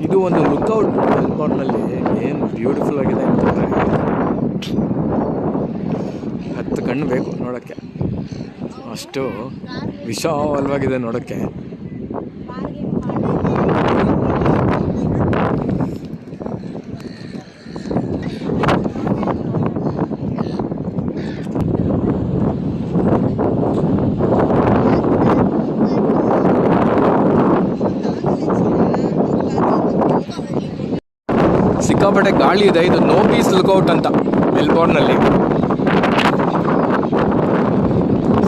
ಇದು ಒಂದು ಲುಕ್ಔಟ್ ಮೆಲ್ಬೋರ್ನ್ನಲ್ಲಿ ಏನು ಬ್ಯೂಟಿಫುಲ್ ಆಗಿದೆ ಅಂತಂದರೆ 10 ಕಣ್ಣು ಬೇಕು ನೋಡೋಕ್ಕೆ, ಅಷ್ಟು ವಿಶಾಲವಾಗಿದೆ ನೋಡೋಕ್ಕೆ. ಸಿಕ್ಕಾಪಟ್ಟೆ ಗಾಳಿ ಇದೆ. ಇದು ನೋ ಪೀಸ್ ಲುಕ್ಔಟ್ ಅಂತ ಮೆಲ್ಬೋರ್ನ್ನಲ್ಲಿ.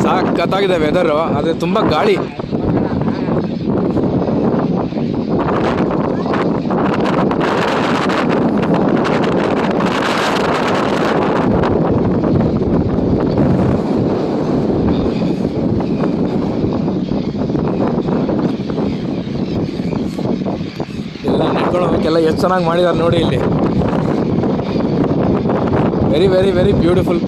ಸಖತ್ತಾಗಿದೆ ವೆದರು, ಆದರೆ ತುಂಬ ಗಾಳಿ. ಎಲ್ಲ ನೆಟ್ಕೊಳ್ಳೋಕ್ಕೆಲ್ಲ ಎಷ್ಟು ಚೆನ್ನಾಗಿ ಮಾಡಿದ್ದಾರೆ ನೋಡಿ ಇಲ್ಲಿ. Very very very beautiful.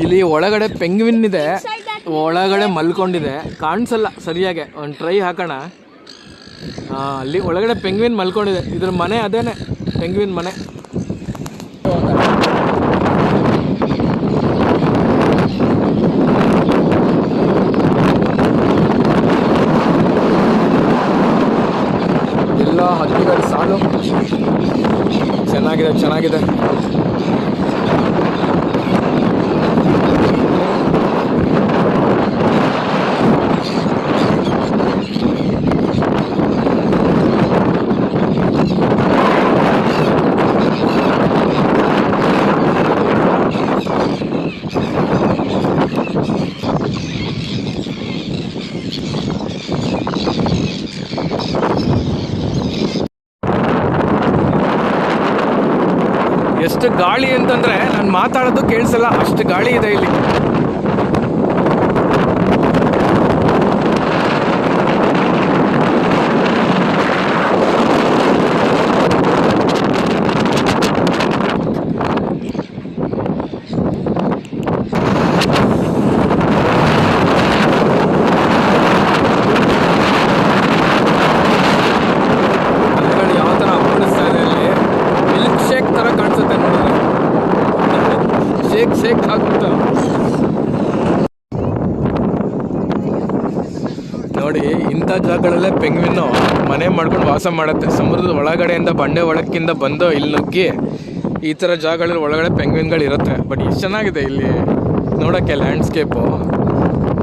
ಇಲ್ಲಿ ಒಳಗಡೆ ಪೆಂಗ್ವಿನ್ ಇದೆ, ಒಳಗಡೆ ಮಲ್ಕೊಂಡಿದೆ, ಕಾಣಿಸಲ್ಲ ಸರಿಯಾಗಿ. ಒಂದು ಟ್ರೈ ಹಾಕೋಣ. ಅಲ್ಲಿ ಒಳಗಡೆ ಪೆಂಗ್ವಿನ್ ಮಲ್ಕೊಂಡಿದೆ. ಇದ್ರ ಮನೆ ಅದೇನೆ, ಪೆಂಗ್ವಿನ್ ಮನೆ. ಎಲ್ಲ ಹಕ್ಕಿಗಳ ಸಾಲು. ಚೆನ್ನಾಗಿದೆ ಚೆನ್ನಾಗಿದೆ. ಎಷ್ಟು ಗಾಳಿ ಅಂತಂದರೆ ನಾನು ಮಾತಾಡೋದು ಕೇಳಿಸಲ್ಲ, ಅಷ್ಟು ಗಾಳಿ ಇದೆ ಇಲ್ಲಿ. ಶೇಕ್ ಆಗುತ್ತೆ ನೋಡಿ. ಇಂಥ ಜಾಗಗಳಲ್ಲೇ ಪೆಂಗ್ವಿನ್ನು ಮನೆ ಮಾಡ್ಕೊಂಡು ವಾಸ ಮಾಡುತ್ತೆ. ಸಮುದ್ರದ ಒಳಗಡೆಯಿಂದ ಬಂಡೆ ಒಳಕ್ಕಿಂದ ಬಂದು ಇಲ್ಲಿ ನುಗ್ಗಿ ಈ ಥರ ಜಾಗಗಳಲ್ಲಿ ಒಳಗಡೆ ಪೆಂಗ್ವಿನ್ಗಳು ಇರುತ್ತೆ. ಬಟ್ ಎಷ್ಟು ಚೆನ್ನಾಗಿದೆ ಇಲ್ಲಿ ನೋಡೋಕ್ಕೆ, ಲ್ಯಾಂಡ್ಸ್ಕೇಪು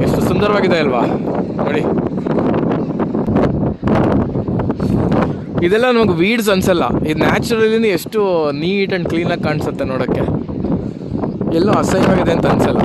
ಎಷ್ಟು ಸುಂದರವಾಗಿದೆ ಅಲ್ವಾ ನೋಡಿ. ಇದೆಲ್ಲ ನಮಗೆ ವೀಡ್ಸ್ ಅನ್ಸಲ್ಲ, ಇದು ನ್ಯಾಚುರಲಿನೇ ಎಷ್ಟು ನೀಟ್ ಆ್ಯಂಡ್ ಕ್ಲೀನಾಗಿ ಕಾಣಿಸುತ್ತೆ ನೋಡೋಕ್ಕೆ. ಎಲ್ಲೋ ಅಸಹ್ಯವಾಗಿದೆ ಅಂತ ಅನ್ಸಲ್ಲ.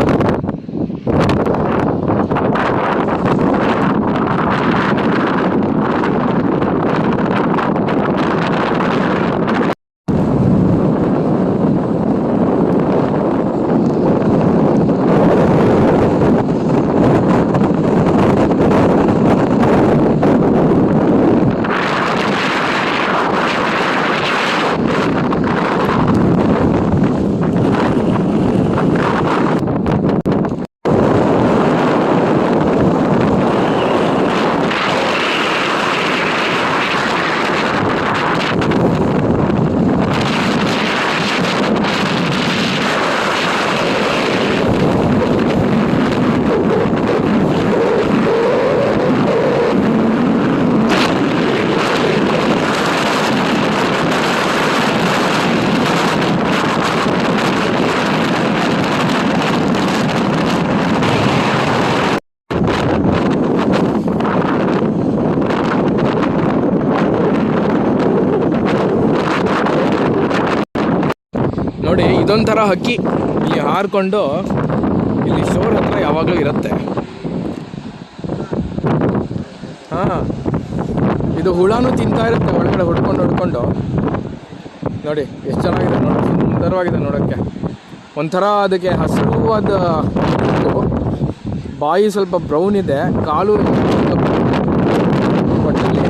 ನೋಡಿ ಇದೊಂಥರ ಹಕ್ಕಿ ಇಲ್ಲಿ ಹಾರಿಕೊಂಡು ಇಲ್ಲಿ ಶೋರ್ ಹತ್ರ ಯಾವಾಗಲೂ ಇರುತ್ತೆ. ಹಾಂ, ಇದು ಹುಳನೂ ತಿಂತಾ ಇರುತ್ತೆ ಒಳಗಡೆ ಹೊಡ್ಕೊಂಡು ನೋಡಿ ಎಷ್ಟು ಚೆನ್ನಾಗಿದೆ ನೋಡಿ, ಸುಂದರವಾಗಿದೆ ನೋಡೋಕ್ಕೆ. ಒಂಥರ ಅದಕ್ಕೆ ಹಸಿರುವಾದ ಬಾಯಿ ಸ್ವಲ್ಪ ಬ್ರೌನ್ ಇದೆ, ಕಾಲು ಒಟ್ಟಲ್ಲಿ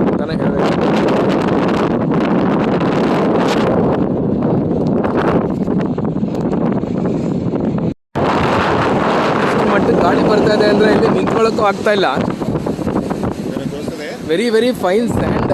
ಅಂತಾನೆ ಹೇಳ್ಬೇಕು. ಮಟ್ಟಕ್ಕೆ ಗಾಳಿ ಬರ್ತಾ ಇದೆ ಅಂದರೆ ಇಲ್ಲಿ ನಿಂತ್ಕೊಳ್ಳೋಕ್ಕೂ ಆಗ್ತಾ ಇಲ್ಲ. Very very fine and.